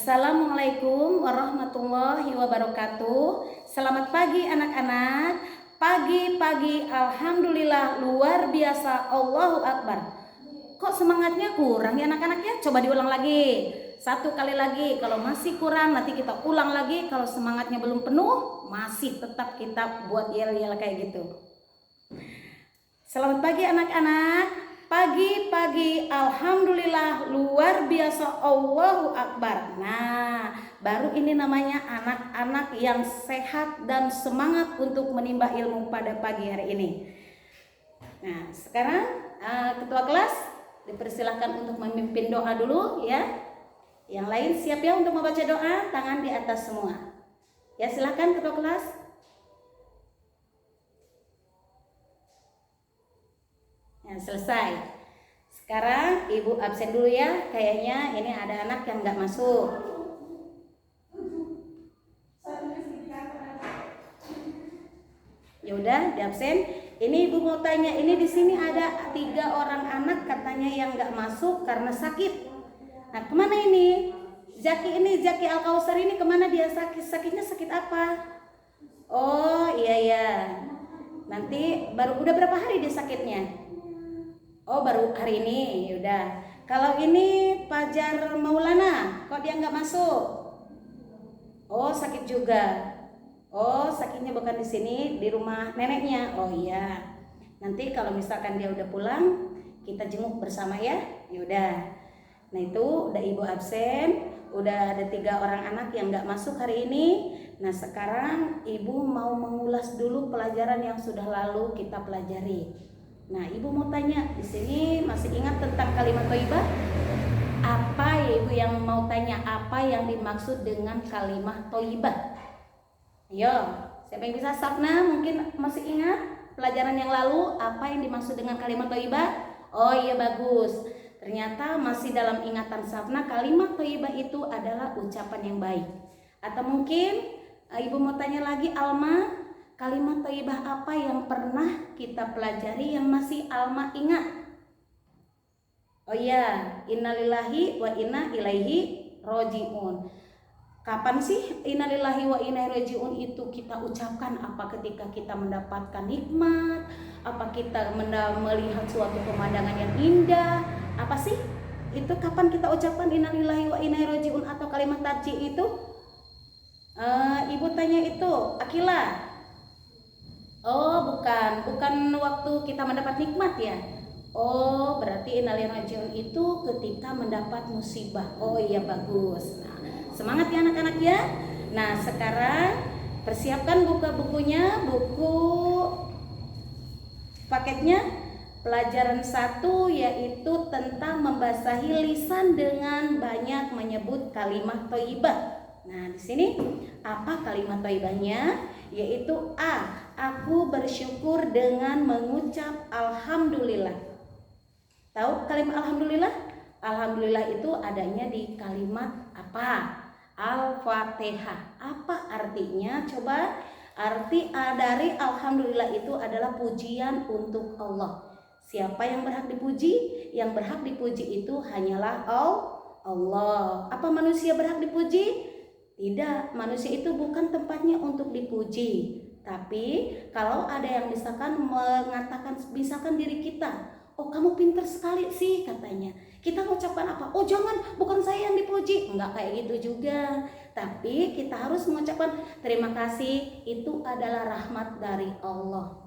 Assalamualaikum warahmatullahi wabarakatuh. Selamat pagi anak-anak. Pagi-pagi alhamdulillah luar biasa, Allahu Akbar. Kok semangatnya kurang ya anak-anak ya? Coba diulang lagi. Satu kali lagi. Kalau masih kurang nanti kita ulang lagi. Kalau semangatnya belum penuh masih tetap kita buat yel-yel kayak gitu. Selamat pagi anak-anak. Pagi-pagi alhamdulillah luar biasa, Allahu Akbar. Nah, baru ini namanya anak-anak yang sehat dan semangat untuk menimba ilmu pada pagi hari ini. Nah, sekarang ketua kelas dipersilahkan untuk memimpin doa dulu ya. Yang lain siap ya untuk membaca doa, tangan di atas semua. Ya, silakan ketua kelas. Nah, selesai. Sekarang ibu absen dulu ya. Kayaknya ini ada anak yang nggak masuk. Ya udah, di absen. Ini ibu mau tanya, ini di sini ada 3 orang anak katanya yang nggak masuk karena sakit. Nah, kemana ini? Zaki Al-Kausar ini kemana dia sakit? Sakitnya sakit apa? Oh iya. Nanti udah berapa hari dia sakitnya? Oh baru hari ini, yaudah. Kalau ini Fajar Maulana, kok dia nggak masuk? Oh sakit juga. Oh sakitnya bukan di sini, di rumah neneknya. Oh iya. Nanti kalau misalkan dia udah pulang, kita jenguk bersama ya. Yaudah. Nah itu udah ibu absen, udah ada 3 orang anak yang nggak masuk hari ini. Nah sekarang ibu mau mengulas dulu pelajaran yang sudah lalu kita pelajari. Nah, ibu mau tanya, di sini masih ingat tentang kalimat thayyibah? Apa ya ibu yang mau tanya? Apa yang dimaksud dengan kalimat thayyibah? Ayo, siapa yang bisa Sapna? Mungkin masih ingat pelajaran yang lalu apa yang dimaksud dengan kalimat thayyibah? Oh iya bagus. Ternyata masih dalam ingatan Sapna kalimat thayyibah itu adalah ucapan yang baik. Atau mungkin ibu mau tanya lagi Alma? Kalimat thayyibah apa yang pernah kita pelajari yang masih Alma ingat? Oh iya, innalillahi wa inna ilaihi roji'un. Kapan sih innalillahi wa inna ilaihi roji'un itu kita ucapkan? Apa ketika kita mendapatkan nikmat? Apa kita melihat suatu pemandangan yang indah? Apa sih? Itu kapan kita ucapkan innalillahi wa inna ilaihi roji'un atau kalimat tarji itu? Ibu tanya itu, Akila. Oh bukan waktu kita mendapat nikmat ya. Oh berarti innalillahi rajiun itu ketika mendapat musibah. Oh iya bagus. Nah, semangat ya anak-anak ya. Nah sekarang persiapkan buku-bukunya, buku paketnya. Pelajaran 1 yaitu tentang membasahi lisan dengan banyak menyebut kalimat thayyibah. Nah di sini apa kalimat thayyibahnya? Yaitu A. Aku bersyukur dengan mengucap alhamdulillah. Tahu kalimat alhamdulillah? Alhamdulillah itu adanya di kalimat apa? Al-Fatihah. Apa artinya? Coba arti dari alhamdulillah itu adalah pujian untuk Allah. Siapa yang berhak dipuji? Yang berhak dipuji itu hanyalah Allah. Apa manusia berhak dipuji? Tidak, manusia itu bukan tempatnya untuk dipuji. Tapi kalau ada yang misalkan mengatakan misalkan diri kita, oh kamu pintar sekali sih katanya, kita mengucapkan apa? Oh jangan, bukan saya yang dipuji. Enggak kayak gitu juga. Tapi kita harus mengucapkan terima kasih, itu adalah rahmat dari Allah.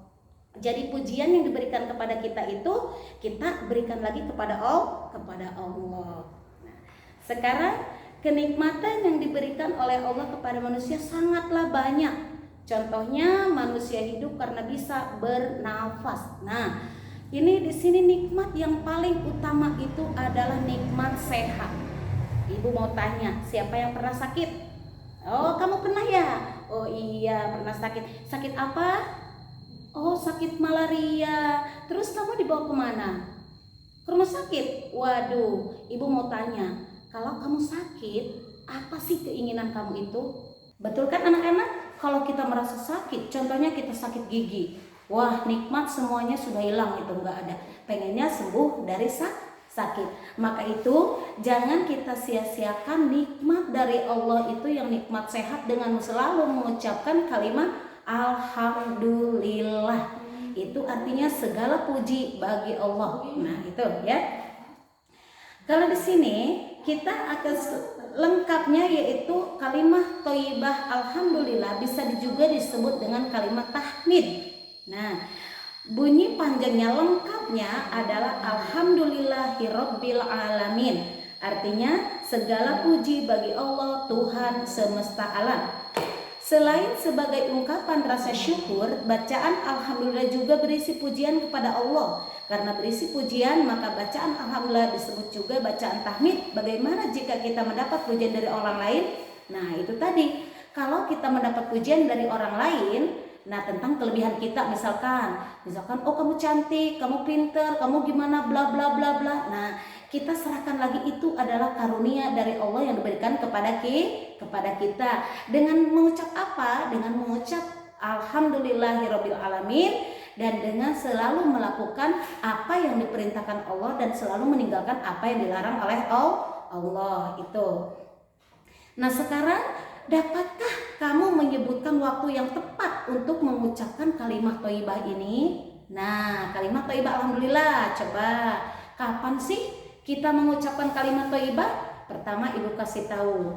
Jadi pujian yang diberikan kepada kita itu kita berikan lagi kepada Allah. Nah, sekarang kenikmatan yang diberikan oleh Allah kepada manusia sangatlah banyak. Contohnya manusia hidup karena bisa bernafas. Nah, ini di sini nikmat yang paling utama itu adalah nikmat sehat. Ibu mau tanya, siapa yang pernah sakit? Oh, kamu pernah ya? Oh iya, pernah sakit. Sakit apa? Oh, sakit malaria. Terus kamu dibawa kemana? Ke rumah sakit? Waduh, ibu mau tanya, kalau kamu sakit, apa sih keinginan kamu itu? Betul kan anak-anak? Kalau kita merasa sakit, contohnya kita sakit gigi, wah nikmat semuanya sudah hilang, itu enggak ada. Pengennya sembuh dari sakit. Maka itu jangan kita sia-siakan nikmat dari Allah itu, yang nikmat sehat, dengan selalu mengucapkan kalimat alhamdulillah. Itu artinya segala puji bagi Allah. Nah, itu ya. Kalau di sini kita akan lengkapnya, yaitu kalimat thayyibah alhamdulillah bisa juga disebut dengan kalimat tahmid. Nah, bunyi panjangnya lengkapnya adalah alhamdulillahirabbil alamin. Artinya segala puji bagi Allah, Tuhan semesta alam. Selain sebagai ungkapan rasa syukur, bacaan alhamdulillah juga berisi pujian kepada Allah. Karena berisi pujian, maka bacaan alhamdulillah disebut juga bacaan tahmid. Bagaimana jika kita mendapat pujian dari orang lain? Nah, itu tadi. Kalau kita mendapat pujian dari orang lain, nah tentang kelebihan kita, misalkan oh kamu cantik, kamu pinter, kamu gimana, bla bla bla bla. Nah, kita serahkan lagi, itu adalah karunia dari Allah yang diberikan kepada kita. Dengan mengucap apa? Dengan mengucap alhamdulillahirabbil alamin, dan dengan selalu melakukan apa yang diperintahkan Allah dan selalu meninggalkan apa yang dilarang oleh Allah itu. Nah, sekarang dapatkah kamu menyebutkan waktu yang tepat untuk mengucapkan kalimat thayyibah ini? Nah, kalimat thayyibah alhamdulillah, coba kapan sih kita mengucapkan kalimat thayyibah? Pertama, ibu kasih tahu,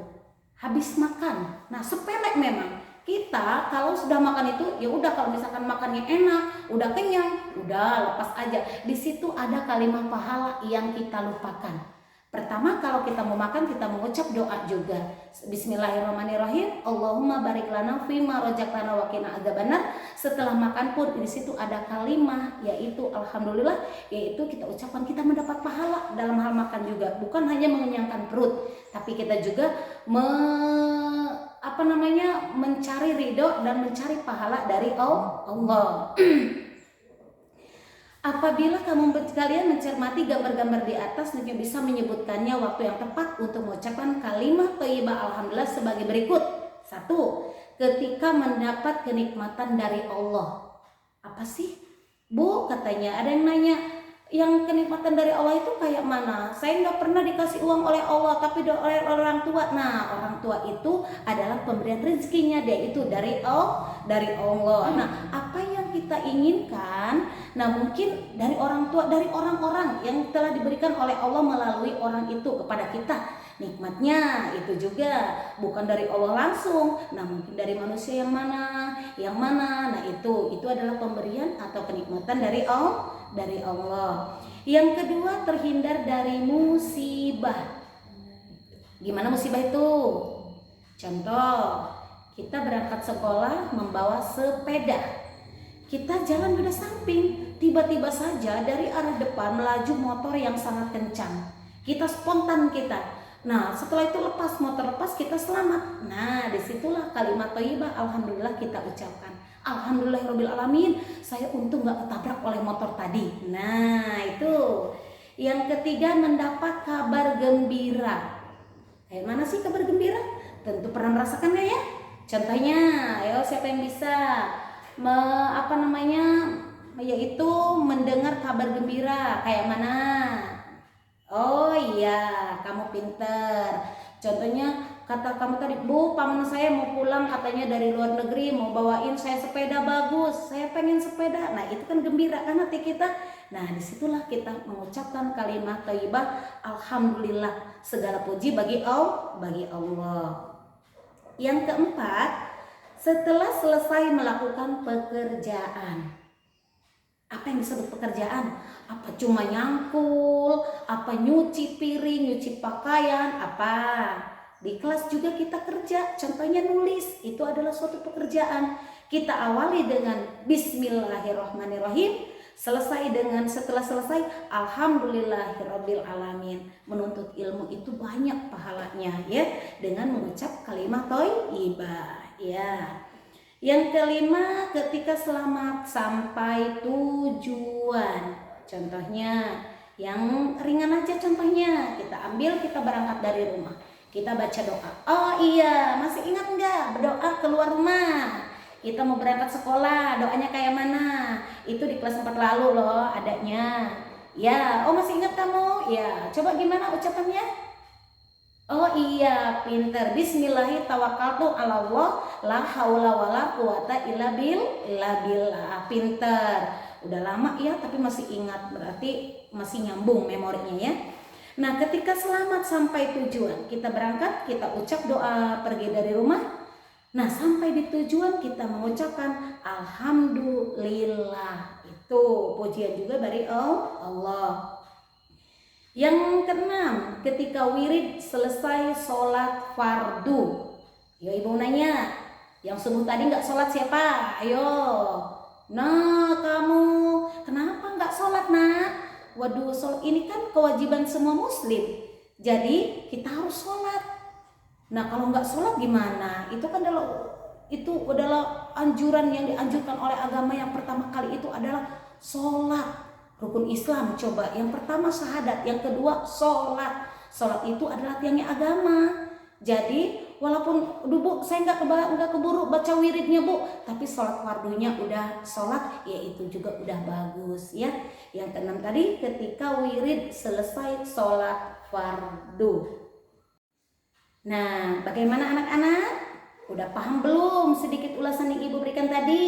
habis makan. Nah, sepele memang. Kita kalau sudah makan itu, ya udah, kalau misalkan makannya enak, udah kenyang, udah lepas aja. Di situ ada kalimat pahala yang kita lupakan. Pertama, kalau kita mau makan, kita mengucap doa juga. Bismillahirrahmanirrahim. Allahumma barik lana fima rojaklana wa qina adzabannar. Setelah makan pun di situ ada kalimat, yaitu alhamdulillah, yaitu kita ucapkan, kita mendapat pahala dalam hal makan juga. Bukan hanya mengenyangkan perut, tapi kita juga mencari ridho dan mencari pahala dari Allah. Apabila kalian mencermati gambar-gambar di atas, mungkin bisa menyebutkannya waktu yang tepat untuk mengucapkan kalimat thayyibah alhamdulillah sebagai berikut. 1. Ketika mendapat kenikmatan dari Allah. Apa sih, Bu? Katanya ada yang nanya, yang kenikmatan dari Allah itu kayak mana? Saya nggak pernah dikasih uang oleh Allah, tapi oleh orang tua. Nah, orang tua itu adalah pemberian rezekinya, dia itu dari Allah. Nah, apa yang kita inginkan? Nah, mungkin dari orang tua, dari orang-orang yang telah diberikan oleh Allah melalui orang itu kepada kita. Nikmatnya itu juga bukan dari Allah langsung, nah mungkin dari manusia yang mana. Nah, itu adalah pemberian atau kenikmatan dari Allah. Yang kedua, terhindar dari musibah. Gimana musibah itu? Contoh, kita berangkat sekolah membawa sepeda. Kita jalan beda samping, tiba-tiba saja dari arah depan melaju motor yang sangat kencang. Kita spontan kita. Nah, setelah itu motor lepas, kita selamat. Nah, disitulah kalimat thayyibah alhamdulillah kita ucapkan. Alhamdulillahirabbil alamin, saya untung gak ketabrak oleh motor tadi. Nah, itu. Yang ketiga, mendapat kabar gembira. Kayak mana sih kabar gembira? Tentu pernah merasakannya ya. Contohnya, ayo siapa yang bisa yaitu mendengar kabar gembira kayak mana? Oh iya, kamu pinter. Contohnya kata kamu tadi, Bu, paman saya mau pulang katanya dari luar negeri, mau bawain saya sepeda bagus, saya pengen sepeda. Nah, itu kan gembira kan hati kita. Nah, disitulah kita mengucapkan kalimat thayyibah alhamdulillah, segala puji bagi Allah. Yang keempat, setelah selesai melakukan pekerjaan. Apa yang disebut pekerjaan? Apa cuma nyangkul, apa nyuci piring, nyuci pakaian, apa? Di kelas juga kita kerja, contohnya nulis, itu adalah suatu pekerjaan. Kita awali dengan bismillahirrahmanirrahim, setelah selesai alhamdulillahirabbil alamin. Menuntut ilmu itu banyak pahalanya ya, dengan mengucap kalimat thayyibah ya. Yang kelima, ketika selamat sampai tujuan. Contohnya yang ringan aja, contohnya kita berangkat dari rumah, kita baca doa. Oh iya, masih ingat nggak berdoa keluar rumah? Kita mau berangkat sekolah, doanya kayak mana? Itu di kelas 4 lalu loh adanya. Ya, oh masih ingat kamu? Ya, coba gimana ucapannya? Oh iya, pinter. Bismillahirrahmanirrahim, tawakkaltu 'alallah, la haula wala quwata illa billah. Pinter. Udah lama ya, tapi masih ingat. Berarti masih nyambung memorinya ya. Nah, ketika selamat sampai tujuan, kita berangkat, kita ucap doa pergi dari rumah. Nah, sampai di tujuan kita mengucapkan alhamdulillah. Itu pujian juga dari Allah. Yang keenam, ketika wirid selesai sholat fardu. Ya ibu nanya, yang subuh tadi nggak sholat siapa? Ayo. Nah kamu, kenapa nggak sholat nak? Waduh, sholat ini kan kewajiban semua muslim. Jadi kita harus sholat. Nah kalau nggak sholat gimana? Itu adalah anjuran yang dianjurkan oleh agama. Yang pertama kali itu adalah sholat. Rukun Islam coba, yang pertama syahadat, yang kedua sholat. Sholat itu adalah tiangnya agama. Jadi walaupun bu saya nggak keburu baca wiridnya bu, tapi sholat fardunya udah sholat, ya itu juga udah bagus ya. Yang keenam tadi ketika wirid selesai sholat fardu. Nah bagaimana anak-anak? Udah paham belum sedikit ulasan yang ibu berikan tadi?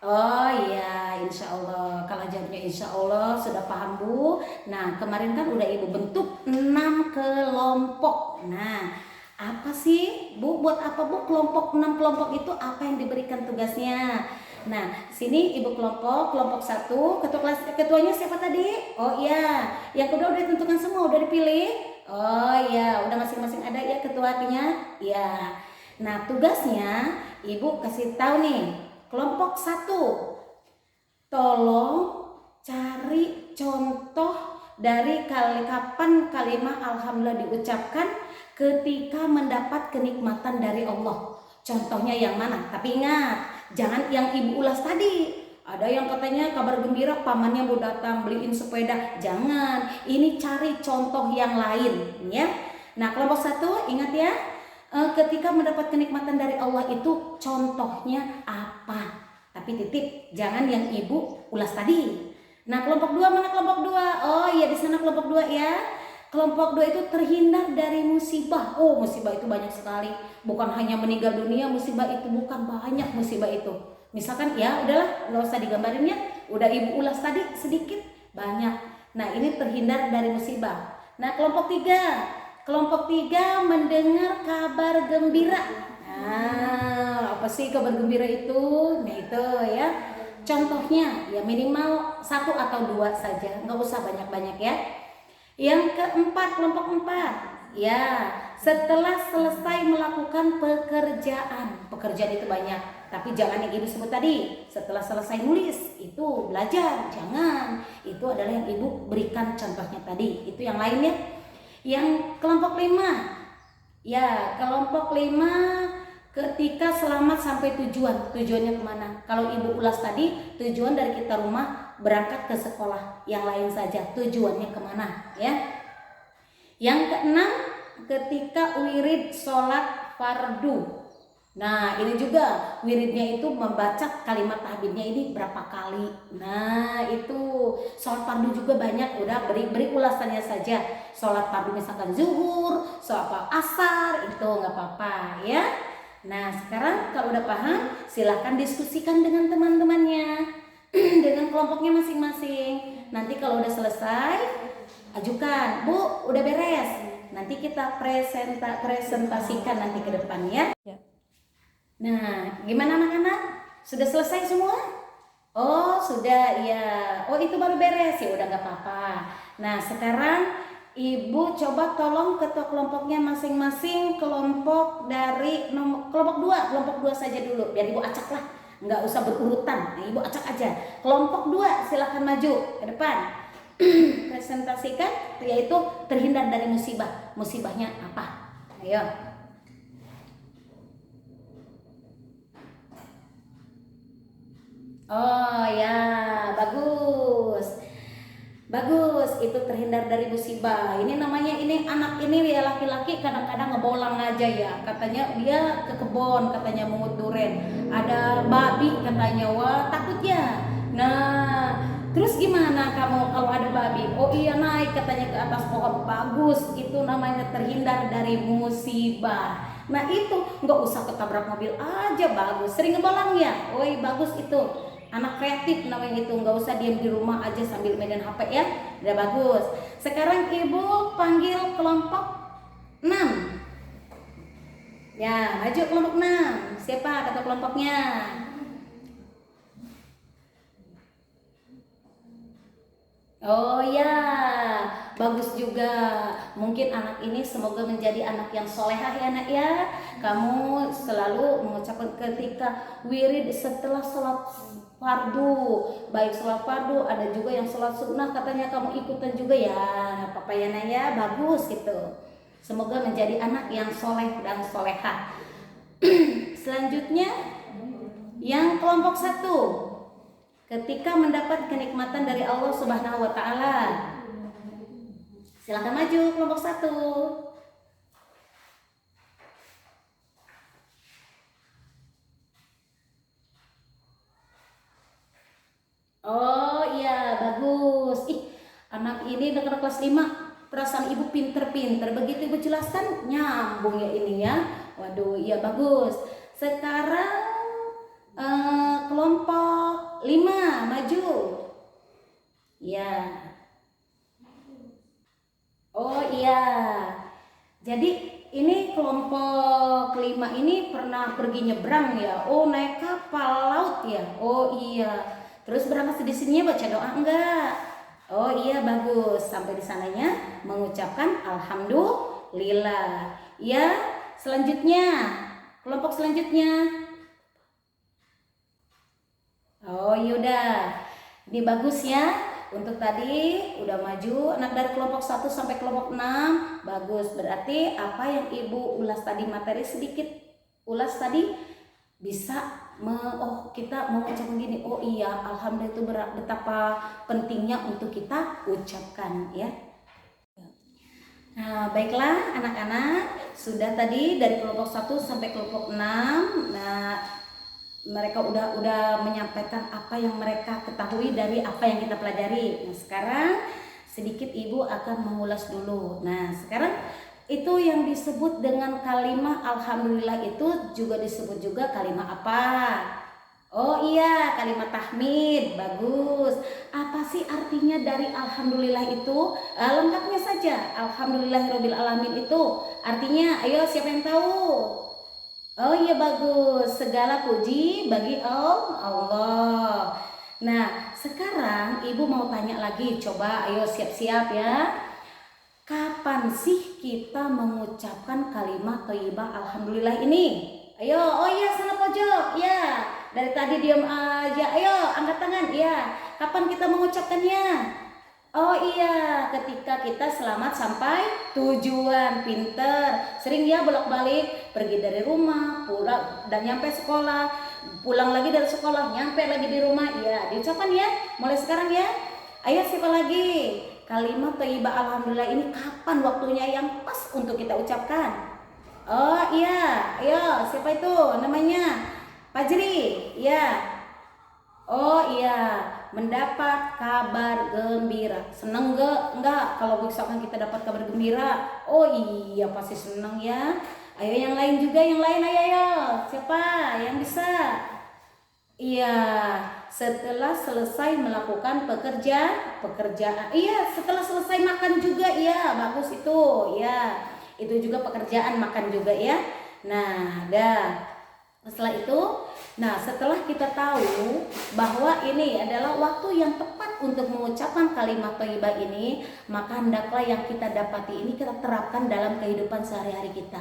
Oh iya, insya Allah. Kalau jawabnya insya Allah sudah paham bu. Nah kemarin kan udah ibu bentuk 6 kelompok. Nah apa sih bu? Buat apa bu kelompok 6 kelompok itu? Apa yang diberikan tugasnya? Nah sini ibu kelompok 1. Ketuanya siapa tadi? Oh iya. Yang kedua udah ditentukan semua, udah dipilih. Oh iya, udah masing-masing ada ya ketuanya. Ya. Nah tugasnya ibu kasih tahu nih. Kelompok 1, tolong cari contoh dari kapan kalimat alhamdulillah diucapkan ketika mendapat kenikmatan dari Allah. Contohnya yang mana? Tapi ingat, jangan yang ibu ulas tadi. Ada yang katanya kabar gembira pamannya mau datang beliin sepeda. Jangan, ini cari contoh yang lain ya. Nah kelompok 1 ingat ya. Ketika mendapat kenikmatan dari Allah itu contohnya apa? Tapi titip, jangan yang ibu ulas tadi. Nah kelompok 2 mana kelompok 2? Oh iya di sana kelompok 2 ya. Kelompok 2 itu terhindar dari musibah. Oh musibah itu banyak sekali. Bukan hanya meninggal dunia, musibah itu bukan, banyak musibah itu. Misalkan ya udahlah nggak usah digambarinnya. Udah ibu ulas tadi sedikit, banyak. Nah ini terhindar dari musibah. Nah kelompok 3. Kelompok 3 mendengar kabar gembira. Nah, apa sih kabar gembira itu? Nah itu ya. Contohnya ya minimal 1 atau 2 saja, nggak usah banyak-banyak ya. Yang keempat, kelompok 4. Ya, setelah selesai melakukan pekerjaan itu banyak. Tapi jangan yang ibu sebut tadi. Setelah selesai nulis itu belajar, jangan. Itu adalah yang ibu berikan contohnya tadi. Itu yang lainnya. Yang kelompok 5, ya kelompok 5 ketika selamat sampai tujuannya kemana? Kalau ibu ulas tadi tujuan dari kita rumah berangkat ke sekolah, yang lain saja tujuannya kemana ya. Yang keenam ketika wirid sholat fardu. Nah ini juga wiridnya itu membaca kalimat tahmidnya ini berapa kali. Nah itu sholat fardu juga banyak. Udah beri ulasannya saja. Sholat fardu misalkan zuhur, sholat asar itu nggak apa-apa ya. Nah sekarang kalau udah paham silahkan diskusikan dengan teman-temannya dengan kelompoknya masing-masing. Nanti kalau udah selesai ajukan, bu udah beres. Nanti kita presentasikan nanti ke depan ya. Nah, gimana anak-anak? Sudah selesai semua? Oh, sudah ya. Oh, itu baru beres ya, udah nggak apa-apa. Nah, sekarang ibu coba tolong ketua kelompoknya masing-masing. Kelompok 2 saja dulu, biar ibu acak lah. Nggak usah berurutan. Nah, ibu acak aja. Kelompok 2 silahkan maju ke depan. Presentasikan, yaitu terhindar dari musibah. Musibahnya apa? Ayo. Oh ya, bagus. Bagus, itu terhindar dari musibah. Ini namanya anak ini ya laki-laki kadang-kadang ngebolang aja ya. Katanya dia ke kebun, katanya mungut duren. Ada babi katanya, wah takut ya. Nah, Terus gimana kamu kalau ada babi? Oh iya, naik katanya ke atas pohon. Bagus, itu namanya terhindar dari musibah. Nah itu nggak usah ketabrak mobil aja, bagus. Sering ngebalang ya? Oi bagus itu. Anak kreatif namanya itu, nggak usah diam di rumah aja sambil main HP ya. Udah bagus. Sekarang ibu panggil kelompok 6. Ya, maju kelompok 6. Siapa kata kelompoknya? Oh ya, bagus juga. Mungkin anak ini semoga menjadi anak yang solehah ya nak ya. Kamu selalu mengucapkan ketika wirid setelah sholat fardu, baik sholat fardu, ada juga yang sholat sunnah, katanya kamu ikutan juga ya, Papa ya nak ya, bagus gitu. Semoga menjadi anak yang soleh dan solehah. Selanjutnya yang kelompok 1. Ketika mendapat kenikmatan dari Allah Subhanahu wa taala. Silakan maju kelompok 1. Oh iya, bagus. Anak ini udah kelas 5. Perasaan ibu pinter-pinter. Begitu ibu jelaskan nyambung ya ini ya. Waduh, iya bagus. Sekarang kelompok 5 maju. Ya. Oh iya. Jadi ini kelompok 5 ini pernah pergi nyebrang ya. Oh, naik kapal laut ya. Oh iya. Terus berangkat di sini baca doa enggak? Oh iya bagus. Sampai di sananya mengucapkan alhamdulillah. Ya, selanjutnya kelompok selanjutnya. Oh yaudah, ini bagus ya. Untuk tadi udah maju anak dari kelompok 1 sampai kelompok 6. Bagus, berarti apa yang ibu ulas tadi, materi sedikit ulas tadi, bisa kita mengucapkan gini. Oh iya, alhamdulillah itu betapa pentingnya untuk kita ucapkan ya. Nah baiklah anak-anak, sudah tadi dari kelompok 1 sampai kelompok 6. Nah mereka udah menyampaikan apa yang mereka ketahui dari apa yang kita pelajari. Nah sekarang sedikit ibu akan mengulas dulu. Nah sekarang itu yang disebut dengan kalimat alhamdulillah itu juga disebut juga kalimat apa? Oh iya, kalimat tahmid. Bagus. Apa sih artinya dari alhamdulillah itu? Lengkapnya saja. Alhamdulillahirabbil alamin itu artinya, ayo siapa yang tahu? Oh iya bagus, segala puji bagi Allah. Nah sekarang ibu mau tanya lagi, coba ayo siap-siap ya. Kapan sih kita mengucapkan kalimat thayyibah alhamdulillah ini? Ayo, oh iya sana pojok, ya. Dari tadi diam aja, ayo angkat tangan, ya. Kapan kita mengucapkannya? Oh iya, ketika kita selamat sampai tujuan. Pinter. Sering ya bolak-balik, pergi dari rumah, pulang dan nyampe sekolah, pulang lagi dari sekolah, nyampe lagi di rumah. Ya, diucapkan ya. Mulai sekarang ya. Ayo siapa lagi? Kalimat thayyibah alhamdulillah ini kapan waktunya yang pas untuk kita ucapkan? Oh iya, ayo siapa itu namanya? Fajri. Ya. Oh iya, mendapat kabar gembira. Seneng enggak kalau misalkan kita dapat kabar gembira? Oh iya pasti seneng ya. Ayo yang lain juga, yang lain ayo. Siapa yang bisa? Iya, setelah selesai melakukan pekerjaan. Iya, setelah selesai makan juga ya, bagus itu. Ya, itu juga pekerjaan makan juga ya. Nah, setelah itu, setelah kita tahu bahwa ini adalah waktu yang tepat untuk mengucapkan kalimat thayyibah ini, maka hendaklah yang kita dapati ini kita terapkan dalam kehidupan sehari-hari kita.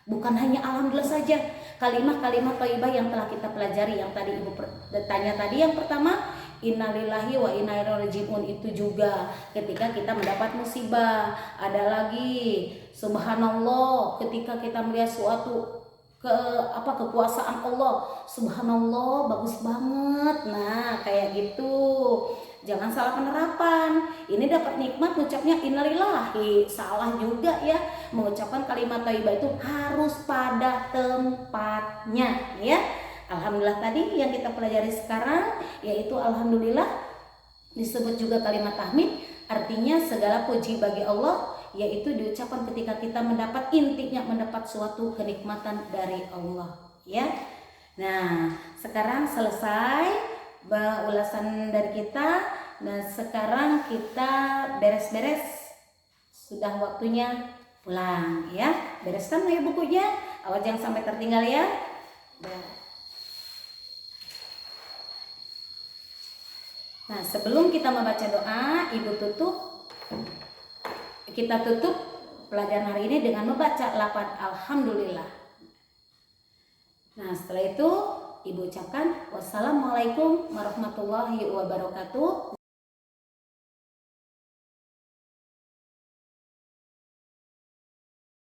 Bukan hanya alhamdulillah saja, kalimat-kalimat thayyibah yang telah kita pelajari yang tadi ibu tanya tadi, yang pertama innalillahi wa inna ilaihi rajiun, itu juga ketika kita mendapat musibah. Ada lagi subhanallah ketika kita melihat suatu kekuasaan Allah, subhanallah bagus banget. Nah kayak gitu, jangan salah penerapan. Ini dapat nikmat ucapnya innalillahi, salah juga ya. Mengucapkan kalimat thayyibah itu harus pada tempatnya ya. Alhamdulillah tadi yang kita pelajari sekarang yaitu alhamdulillah disebut juga kalimat tahmid, artinya segala puji bagi Allah, yaitu diucapkan ketika kita mendapat, intinya mendapat suatu kenikmatan dari Allah, ya. Nah, sekarang selesai ulasan dari kita. Nah, sekarang kita beres-beres, sudah waktunya pulang, ya. Bereskan ya bukunya, awas jangan sampai tertinggal ya. Nah, sebelum kita membaca doa, Ibu kita tutup pelajaran hari ini dengan membaca lafaz alhamdulillah. Nah, setelah itu Ibu ucapkan wassalamualaikum warahmatullahi wabarakatuh.